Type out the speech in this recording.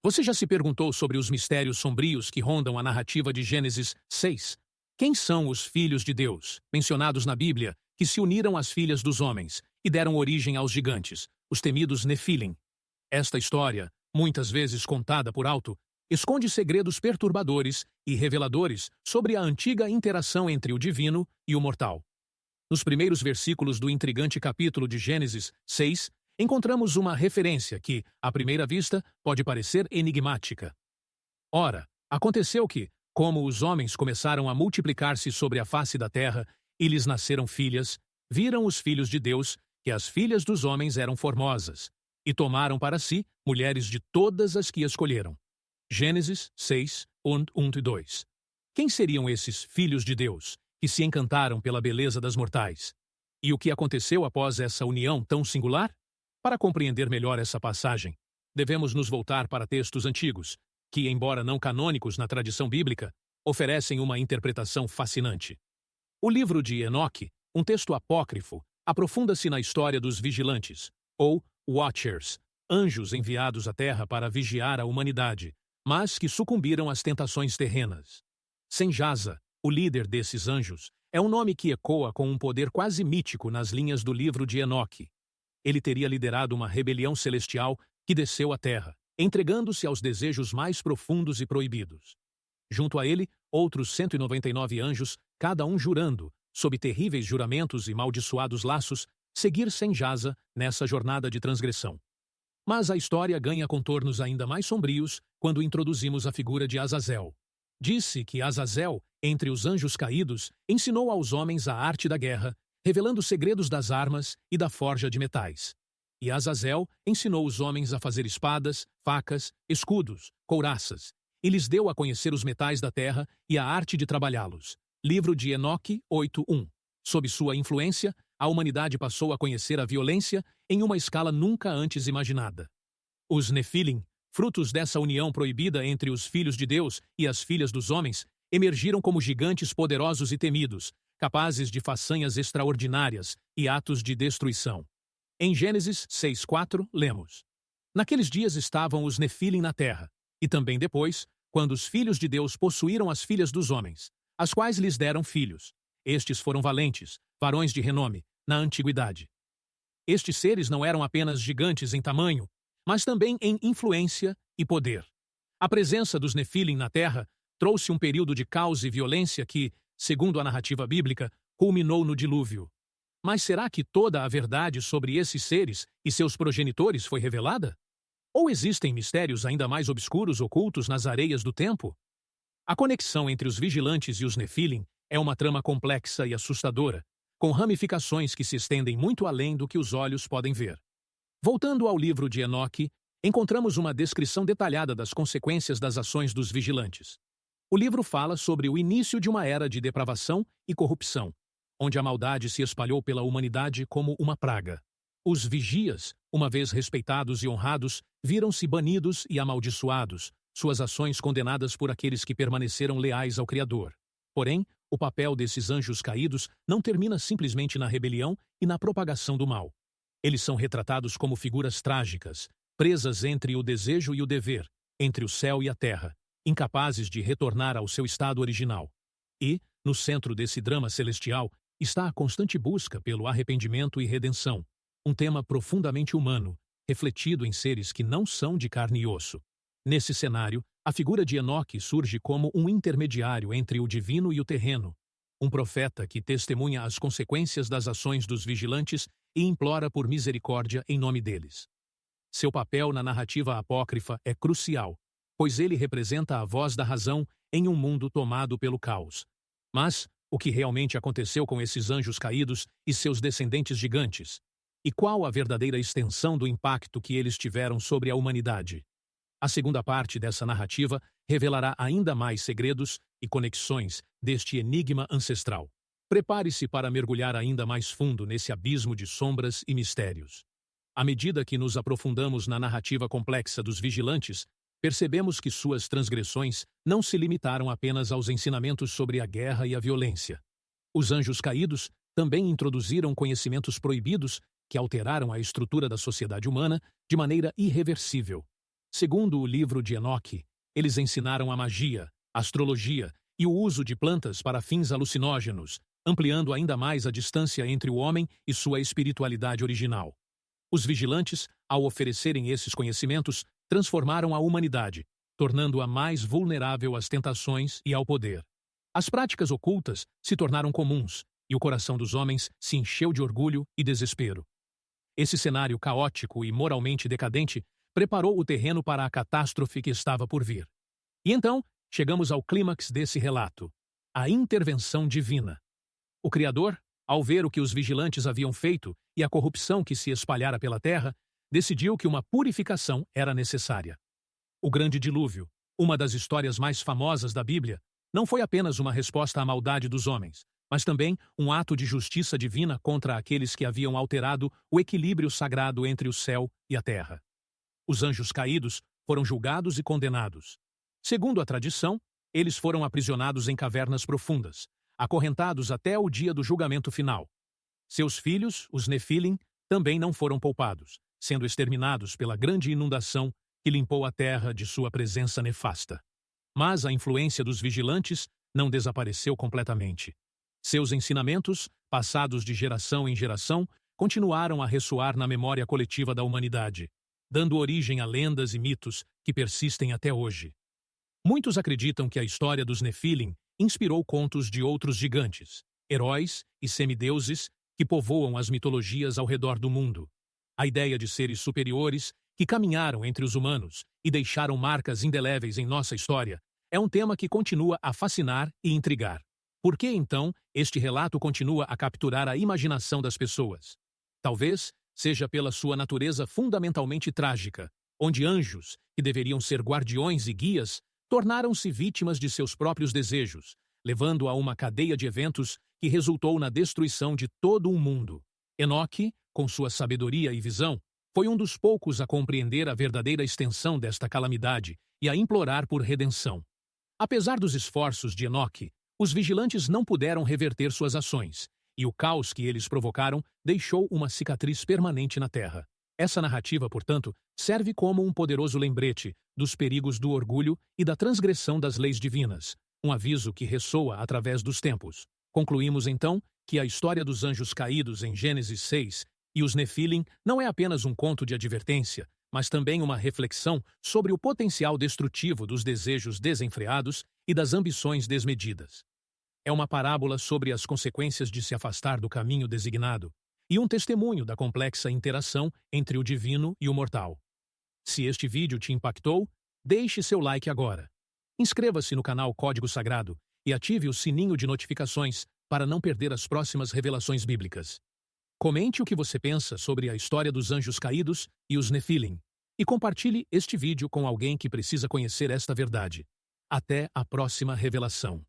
Você já se perguntou sobre os mistérios sombrios que rondam a narrativa de Gênesis 6? Quem são os filhos de Deus, mencionados na Bíblia, que se uniram às filhas dos homens e deram origem aos gigantes, os temidos Nefilim? Esta história, muitas vezes contada por alto, esconde segredos perturbadores e reveladores sobre a antiga interação entre o divino e o mortal. Nos primeiros versículos do intrigante capítulo de Gênesis 6, encontramos uma referência que, à primeira vista, pode parecer enigmática. Ora, aconteceu que, como os homens começaram a multiplicar-se sobre a face da terra e lhes nasceram filhas, viram os filhos de Deus que as filhas dos homens eram formosas, e tomaram para si mulheres de todas as que escolheram. Gênesis 6, 1 e 2. Quem seriam esses filhos de Deus, que se encantaram pela beleza das mortais? E o que aconteceu após essa união tão singular? Para compreender melhor essa passagem, devemos nos voltar para textos antigos, que, embora não canônicos na tradição bíblica, oferecem uma interpretação fascinante. O livro de Enoque, um texto apócrifo, aprofunda-se na história dos vigilantes, ou Watchers, anjos enviados à Terra para vigiar a humanidade, mas que sucumbiram às tentações terrenas. Senjasa, o líder desses anjos, é um nome que ecoa com um poder quase mítico nas linhas do livro de Enoque. Ele teria liderado uma rebelião celestial que desceu à Terra, entregando-se aos desejos mais profundos e proibidos. Junto a ele, outros 199 anjos, cada um jurando, sob terríveis juramentos e maldiçoados laços, seguir Senjasa nessa jornada de transgressão. Mas a história ganha contornos ainda mais sombrios quando introduzimos a figura de Azazel. Disse que Azazel, entre os anjos caídos, ensinou aos homens a arte da guerra, revelando segredos das armas e da forja de metais. E Azazel ensinou os homens a fazer espadas, facas, escudos, couraças, e lhes deu a conhecer os metais da terra e a arte de trabalhá-los. Livro de Enoque 8:1. Sob sua influência, a humanidade passou a conhecer a violência em uma escala nunca antes imaginada. Os Nefilim, frutos dessa união proibida entre os filhos de Deus e as filhas dos homens, emergiram como gigantes poderosos e temidos, capazes de façanhas extraordinárias e atos de destruição. Em Gênesis 6:4, lemos: Naqueles dias estavam os Nefilim na terra, e também depois, quando os filhos de Deus possuíram as filhas dos homens, as quais lhes deram filhos. Estes foram valentes, varões de renome, na antiguidade. Estes seres não eram apenas gigantes em tamanho, mas também em influência e poder. A presença dos Nefilim na terra trouxe um período de caos e violência que, segundo a narrativa bíblica, culminou no dilúvio. Mas será que toda a verdade sobre esses seres e seus progenitores foi revelada? Ou existem mistérios ainda mais obscuros ocultos nas areias do tempo? A conexão entre os vigilantes e os Nefilim é uma trama complexa e assustadora, com ramificações que se estendem muito além do que os olhos podem ver. Voltando ao livro de Enoque, encontramos uma descrição detalhada das consequências das ações dos vigilantes. O livro fala sobre o início de uma era de depravação e corrupção, onde a maldade se espalhou pela humanidade como uma praga. Os vigias, uma vez respeitados e honrados, viram-se banidos e amaldiçoados, suas ações condenadas por aqueles que permaneceram leais ao Criador. Porém, o papel desses anjos caídos não termina simplesmente na rebelião e na propagação do mal. Eles são retratados como figuras trágicas, presas entre o desejo e o dever, entre o céu e a terra, incapazes de retornar ao seu estado original. E, no centro desse drama celestial, está a constante busca pelo arrependimento e redenção, um tema profundamente humano, refletido em seres que não são de carne e osso. Nesse cenário, a figura de Enoque surge como um intermediário entre o divino e o terreno, um profeta que testemunha as consequências das ações dos vigilantes e implora por misericórdia em nome deles. Seu papel na narrativa apócrifa é crucial, pois ele representa a voz da razão em um mundo tomado pelo caos. Mas o que realmente aconteceu com esses anjos caídos e seus descendentes gigantes? E qual a verdadeira extensão do impacto que eles tiveram sobre a humanidade? A segunda parte dessa narrativa revelará ainda mais segredos e conexões deste enigma ancestral. Prepare-se para mergulhar ainda mais fundo nesse abismo de sombras e mistérios. À medida que nos aprofundamos na narrativa complexa dos vigilantes, percebemos que suas transgressões não se limitaram apenas aos ensinamentos sobre a guerra e a violência. Os anjos caídos também introduziram conhecimentos proibidos que alteraram a estrutura da sociedade humana de maneira irreversível. Segundo o livro de Enoque, eles ensinaram a magia, a astrologia e o uso de plantas para fins alucinógenos, ampliando ainda mais a distância entre o homem e sua espiritualidade original. Os vigilantes, ao oferecerem esses conhecimentos, transformaram a humanidade, tornando-a mais vulnerável às tentações e ao poder. As práticas ocultas se tornaram comuns, e o coração dos homens se encheu de orgulho e desespero. Esse cenário caótico e moralmente decadente preparou o terreno para a catástrofe que estava por vir. E então, chegamos ao clímax desse relato: a intervenção divina. O Criador, ao ver o que os vigilantes haviam feito e a corrupção que se espalhara pela terra, decidiu que uma purificação era necessária. O grande dilúvio, uma das histórias mais famosas da Bíblia, não foi apenas uma resposta à maldade dos homens, mas também um ato de justiça divina contra aqueles que haviam alterado o equilíbrio sagrado entre o céu e a terra. Os anjos caídos foram julgados e condenados. Segundo a tradição, eles foram aprisionados em cavernas profundas, acorrentados até o dia do julgamento final. Seus filhos, os Nefilim, também não foram poupados, sendo exterminados pela grande inundação que limpou a terra de sua presença nefasta. Mas a influência dos vigilantes não desapareceu completamente. Seus ensinamentos, passados de geração em geração, continuaram a ressoar na memória coletiva da humanidade, dando origem a lendas e mitos que persistem até hoje. Muitos acreditam que a história dos Nefilim inspirou contos de outros gigantes, heróis e semideuses que povoam as mitologias ao redor do mundo. A ideia de seres superiores que caminharam entre os humanos e deixaram marcas indeléveis em nossa história é um tema que continua a fascinar e intrigar. Por que, então, este relato continua a capturar a imaginação das pessoas? Talvez seja pela sua natureza fundamentalmente trágica, onde anjos, que deveriam ser guardiões e guias, tornaram-se vítimas de seus próprios desejos, levando a uma cadeia de eventos que resultou na destruição de todo um mundo. Enoque, com sua sabedoria e visão, foi um dos poucos a compreender a verdadeira extensão desta calamidade e a implorar por redenção. Apesar dos esforços de Enoque, os vigilantes não puderam reverter suas ações, e o caos que eles provocaram deixou uma cicatriz permanente na terra. Essa narrativa, portanto, serve como um poderoso lembrete dos perigos do orgulho e da transgressão das leis divinas, um aviso que ressoa através dos tempos. Concluímos, então, que a história dos anjos caídos em Gênesis 6 e os Nefilim não é apenas um conto de advertência, mas também uma reflexão sobre o potencial destrutivo dos desejos desenfreados e das ambições desmedidas. É uma parábola sobre as consequências de se afastar do caminho designado e um testemunho da complexa interação entre o divino e o mortal. Se este vídeo te impactou, deixe seu like agora. Inscreva-se no canal Código Sagrado e ative o sininho de notificações para não perder as próximas revelações bíblicas. Comente o que você pensa sobre a história dos anjos caídos e os Nefilim, e compartilhe este vídeo com alguém que precisa conhecer esta verdade. Até a próxima revelação.